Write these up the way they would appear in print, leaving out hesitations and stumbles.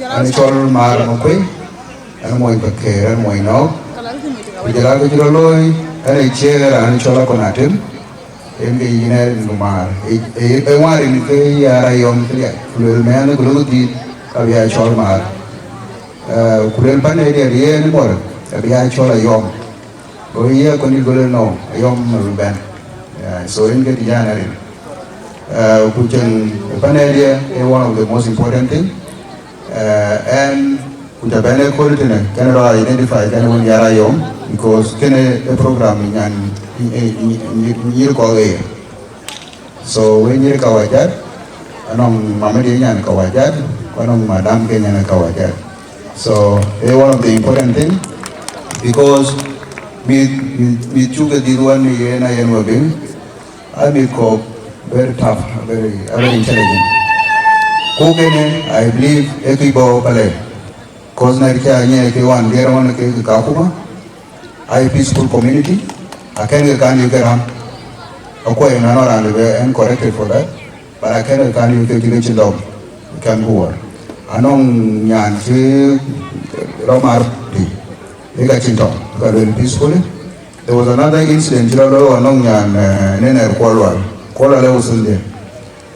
Ani chol Maar Makuei, ani moi Kɔc Xer, ani moi no. Kujala kujala loy, ani Xer, ani chola konatim. Enge yiner numar. Wari ni ke yara yom kriya. Kulel me ani kulel di kabiya chol Maar. Kulel pane dia dia ni mor. Kabiya chola yom. Oye koni kulel no yom ruben. So enge di jana rin. Kuchen pane dia one of the most important thing. And kucha bene kolitene Canada identify Canada yara yom because kene a program in Nyiir Kɔc Xer. So when Nyiir kawajat, anong mamadi nyan kawajat, anong madam kenyan kawajat. So it's one of the important thing because we chuka diruan ni yena yenwabing. I be very tough, very intelligent. Kukene, I believe ekibo pale. Cause na richa nye ekiwan gera wana ke kakuma. I peaceful community. I can't you get him. Okay, I'm not and corrected for that. But I can't you get the dog. You can go on. I know Nyan Romar they got in talk. Very peacefully. There was another incident, along Nene Kuala was in there.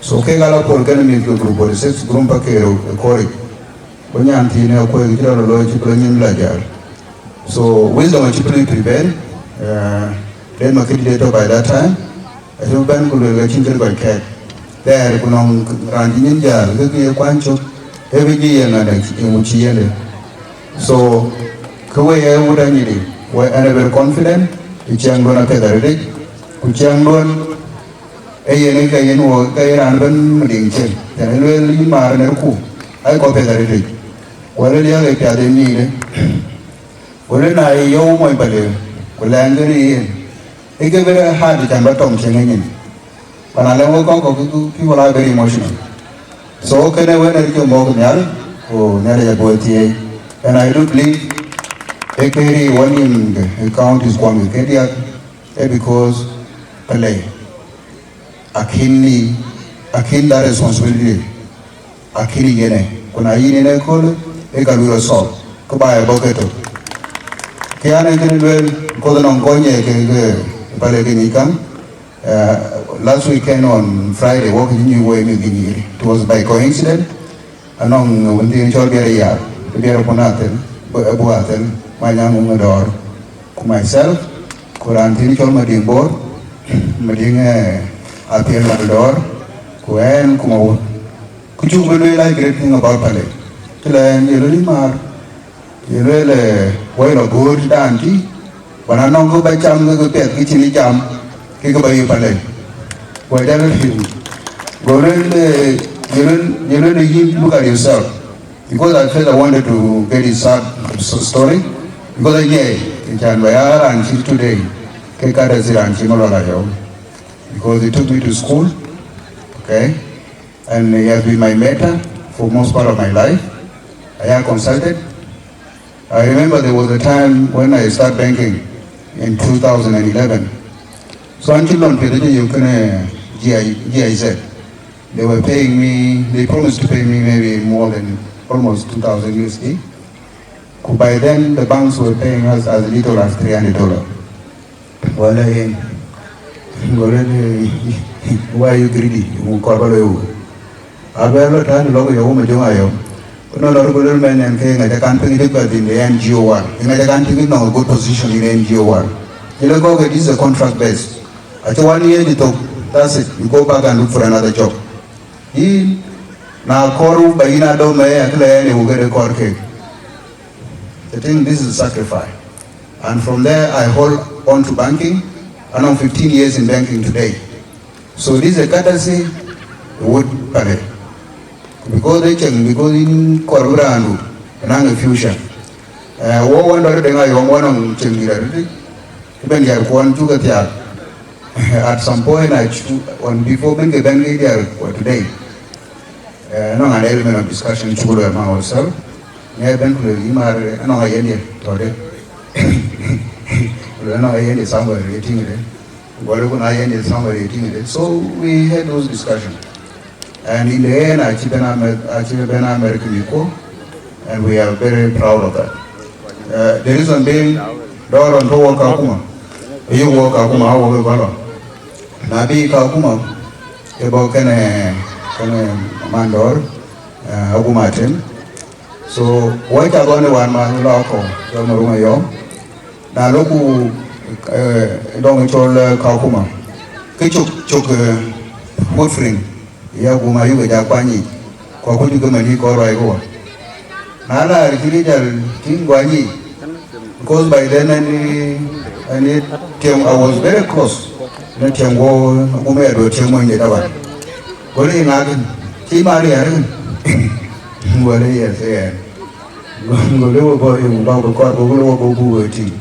So Kegala Paul can make a group of 6 Grumpa Kero, a correct. When you're Antina, so wisdom actually prevailed. Then Makiti by that time, I told Ben could let you by cat. There, Kunong Randin Jar, looking at Quancho, every year and in which he ended. So, Kaway would I need it. Where I never confident, which I'm gonna pay the rate, which I'm going a Kayan or Kayan Madin, then I will leave Maranaku. I got the rate. Well, the other cat they need. Well, I owe my body. Well, I'm very it gave very hard to come back on Changin. But I never go people are very emotional. So, can I win a more Nyal or Nadia Boetier? And I do believe a very one account is one with Kedia because Pele. Akin that responsibility. Akini Yene. When I eat in a call, a can solve. Goodbye, a bucket. Kiana can well go on Gonya. Last weekend on Friday, walking in New Way, it was by coincidence. Anong when the initial area, the Biara Ponatel, Buatel, my young Umador, myself, Kuran Tinichol Mading Board, Mading Appeal Mador, Kuen Kumo. Could you really like great thing about Pale? Till I am really mar, you really well a good dandy. When I don't go by jam, go get kitchen jam, kick by your palate. Whatever you go, you really look at yourself. Because I felt I wanted to get his sad story. Because I gave in Janwayar and till today, Kekadazir and Chimolalayo. Because he took me to school, okay? And he has been my mentor for most part of my life. I have consulted. I remember there was a time when I started banking in 2011. So until on you can GIZ. They were paying me, they promised to pay me maybe more than almost 2,000 USD. By then the banks were paying us as little as $300. Well, why are you greedy? I will try to log your home. No, regular men and saying I can't think it in the NGO one. And I can't think no good position in the NGO one. You go get this is a contract based. After 1 year, that's it. You go back and look for another job. He now call by Inado May and Claire will get a court cake. I think this is a sacrifice. And from there, I hold on to banking. And I'm 15 years in banking today. So this is a courtesy would pay. Because they can, because in Korburanu, and I'm a fusion. One other thing I want on Chingira, when you have one to get at some point, I on before being a bank for today. No, an element of discussion to ourselves. Yeah, bank will be married, and I end it today. I ended somewhere eating it. I ended somewhere eating it. So we had those discussions. And in the end, I achieved an American equal. and we are very proud of that. The reason being, door on to work Kakuma. You work Kakuma, how will go? Nabi Kakuma, about can mandor, Agumatin. So, what are going to one man local, Yomaruma Yom? Now, look who don't told Kakuma. Kichuk wood frame, Yaguma, you with Japani, Kwakutu Gumani, Koraigo. Nala, King Guani, because by then I was very close. Let him go, Umedo, Chemo in the Dava. Goli Nagan, Timari, well, yes, go in Babu Court, go tea.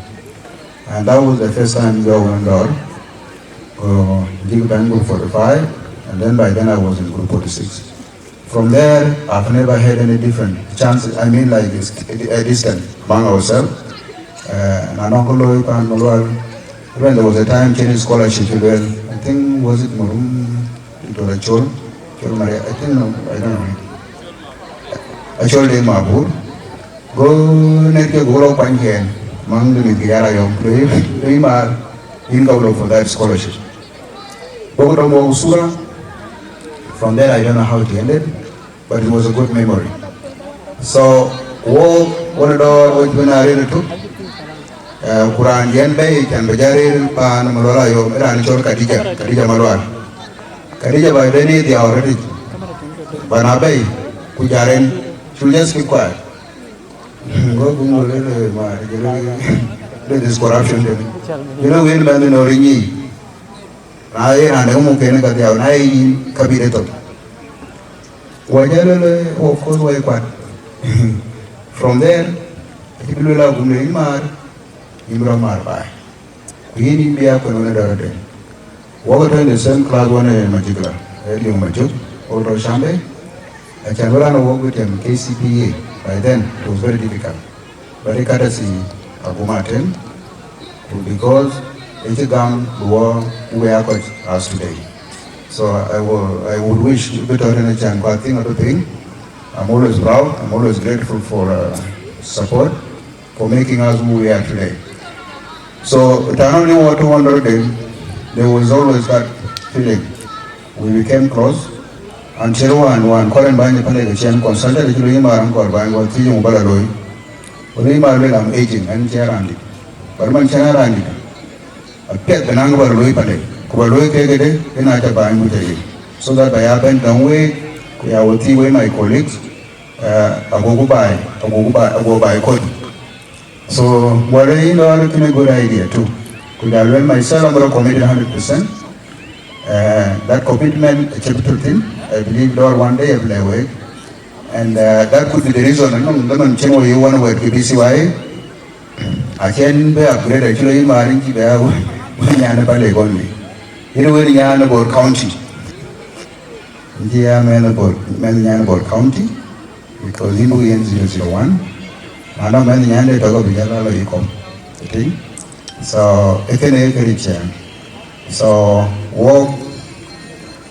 And that was the first time we went on. Give Bango 45, and then by then I was in group 46. From there, I've never had any different chances. I mean, like a distance among ourselves. When there was a time Chinese scholarship, I think was it Murum to the Chol, I think no, I don't know. I told him Mabur, go Netke Goro Panken, Mang the Mikiara Yom, play in Gaulo for that scholarship. From there, I don't know how it ended, but it was a good memory. So, what when I read it too, Quran Yen Bay and Bajaril Pan Malola Yom, Ranchor Kadija Malwan. Kadija by Denny, they are already Banabay, Kujaren, should just be quiet. This corruption. You know, when man or Ringi. I and the Mukan got the Nai Cabinet. Of course, why quite. From there, people will have Gumar, Imramar by. We need to be up another day. Walk in the same class one in Majigla, Eddie Majuk, or Shambe. I can run a walk with him, KCPA. By then, it was very difficult. But I can't see Abumaten because it's a gun war we are as today. So I would wish better than a chance, but I think other thing. I'm always proud, I'm always grateful for support, for making us who we are today. So there was always that feeling. We became close until one Korean buying the Palestinian consulted the Lima and Corban was teaching Balaloi. Lima I'm aging and Jarandi. But man Chanarandi. A pet the Nanga Lui Pale, Kubaloi Kegede, and I buy Mutay. So that by up and down way, I will see away my colleagues. I go by code. So, what I know, a good idea too. Could I learn myself, I'm going to commit 100%. That commitment, a capital thing, I believe Lord one day I will awake. And that could be the reason. I know you want to work with BCY. I can be upgraded actually in Marinki when Yana Pale only. You know, when Yana about county. Yeah, Melbourne County, because in 001, I know many Yana talk of Yellow Ecom. Okay? So, I can encourage them. So, work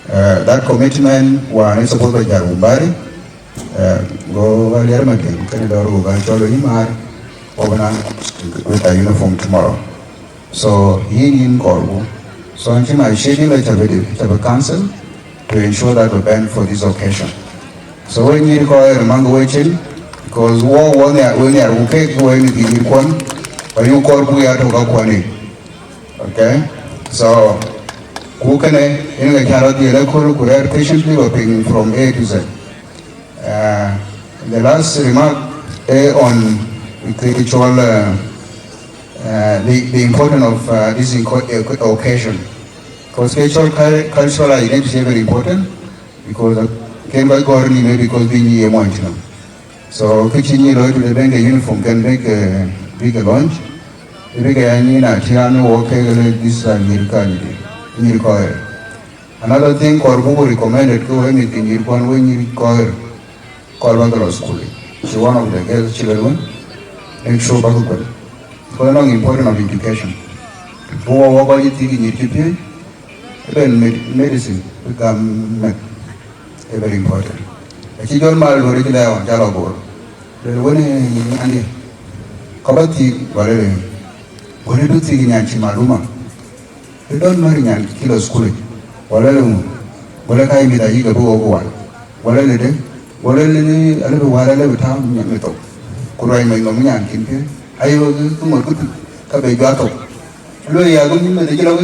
that commitment was supposed to be Jarubari, go Valermakin, Canada, Cholo Himar, with a uniform tomorrow. So, he in Corbu. So, I'm schedule a council to ensure that we band for this occasion. So when you call it among waiting, because war when they are okay going to be one, but you call we are to go one. Okay? So who can in the carrot the electoral career patiently working from A to Z. The last remark on the importance of this occasion. Because cultural identity is very important because came by Gorni maybe because being a month. So kitchen to the bank uniform can make a bigger launch. The bigger Tirano walk this Nyiir. Another thing Corbu recommended go anything in one when you require Corvangalo school. She's one of the girls' children and show Bakuba. For the long importance of education. Who are you thinking in Even medicine become very important. A child mal original on Jalabor. le wone ande kabati wale wale do tigi nyanchi maluma they don't know nyan kilo school wale le wale kai mi da yi ga bo ko wale le de wale le ale be wale le ta mi to ko rai mai ngom nyan kin pe ayo ko mo ku ka be ga to lo ya go ni me de la go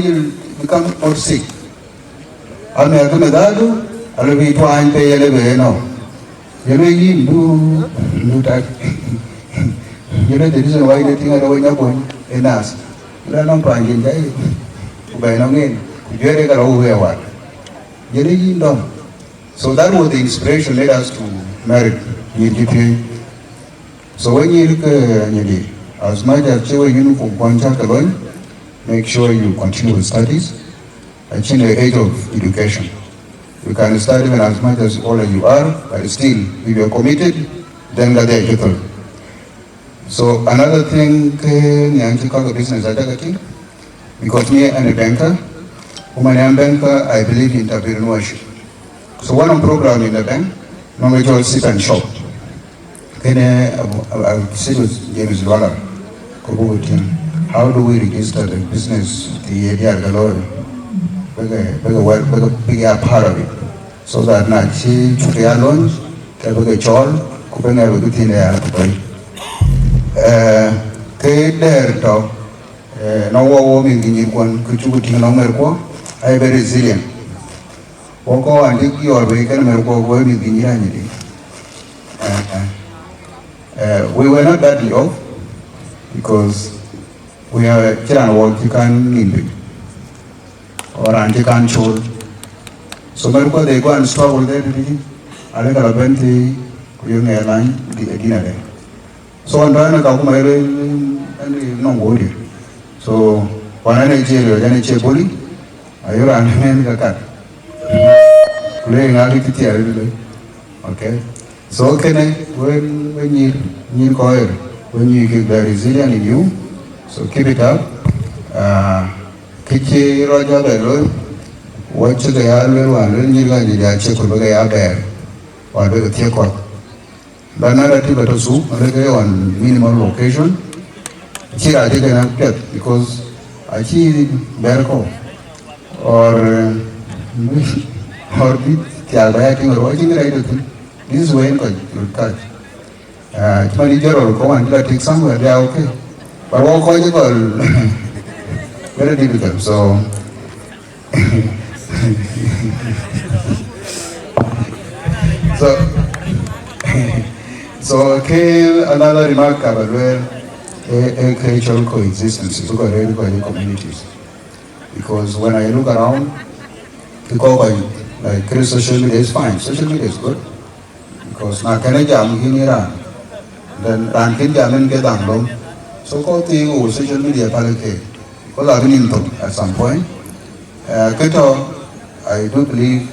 become out sick ame ka me da do ale be to an pe ele be no yele yi du ta yele the reason why they think I don't know enas la non pa ngin dai ku be no ngin ku jere ka ro we wa yele yi no. So that was the inspiration led us to marry Nyiir. So when you look at Anyidi, as much as you are make sure you continue with studies. Achieve the age of education. You can study even as much as older you are, but still, if you are committed, then that they get. So another thing, business because me I'm a banker, when I'm a banker, I believe in entrepreneurship. So one of the program in the bank, no major sit and shop. Then I said with James Dollar, how do we register the business, the area, the law, big part of it, so that now she took the loans, the child, could never do in there. No woman in one could you put in a I very resilient. Woko and your vehicle will be Anyidi. We were not badly off because we are Chiran work you can need or anti can show. So they go and struggle there to be a little benti, airline, the dinner. So I'm trying to come and no worry. So when I Nigeria, then I bully, I ran a cat. Playing okay. So can I when you call when you get the resilient in you, so keep it up. Kichi Roger Bello, watch the other one, you got the check of the bear or the teakot. The narrative at a soup, on minimal location. Here I didn't have because I see bear call or writing or watching right. This is when you catch. Manager or go and take somewhere, they are okay. But what call you very difficult. So so okay, another remark about where a cultural coexistence is very communities. Because when I look around, like social media is fine, social media is good. Because now can I jam in Iran? Then I can jam and get down. So called the social media palette. Because I've been into at some point. I do believe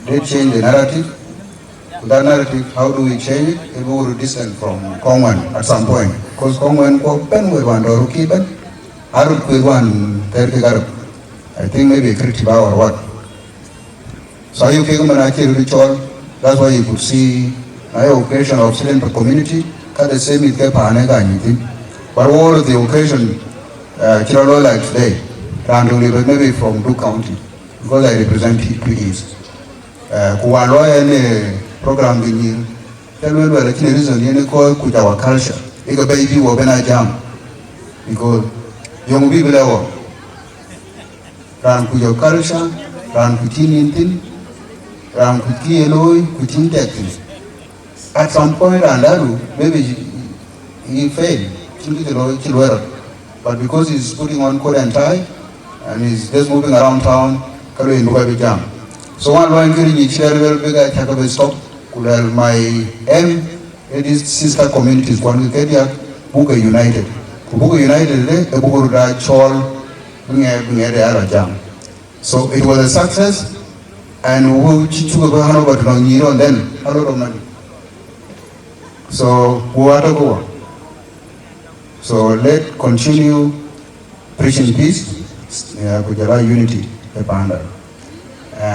they change the narrative. That narrative, how do we change it? It will be distant from Kongwan at some point. Because Kongwan pen with one or keep it. Arab with one, I think maybe 30 or what. So you came and actually ritual. That's why you could see my occasion of student community. The same with Kepanega anything. But all of the occasion, Chirolo like today, randomly, but maybe from Duke County, because I represent PPEs. Kuwaloya ne program in Nyiir. Tell me where the reason you call our culture. It's a baby or a jam. Because young people are ran to your culture, ran to teen, ran to Kieloi, to teen. At some point, and maybe he failed. But because he's putting on coat and tie and he's just moving around town, jam. So one line getting each other big I take a stop. My aim is sister communities one Buga United. Buga United a Buga Chol jam. So it was a success and we took a hand over to Nyiir and then a lot of money. So we want to go. So let's continue preaching peace, unity,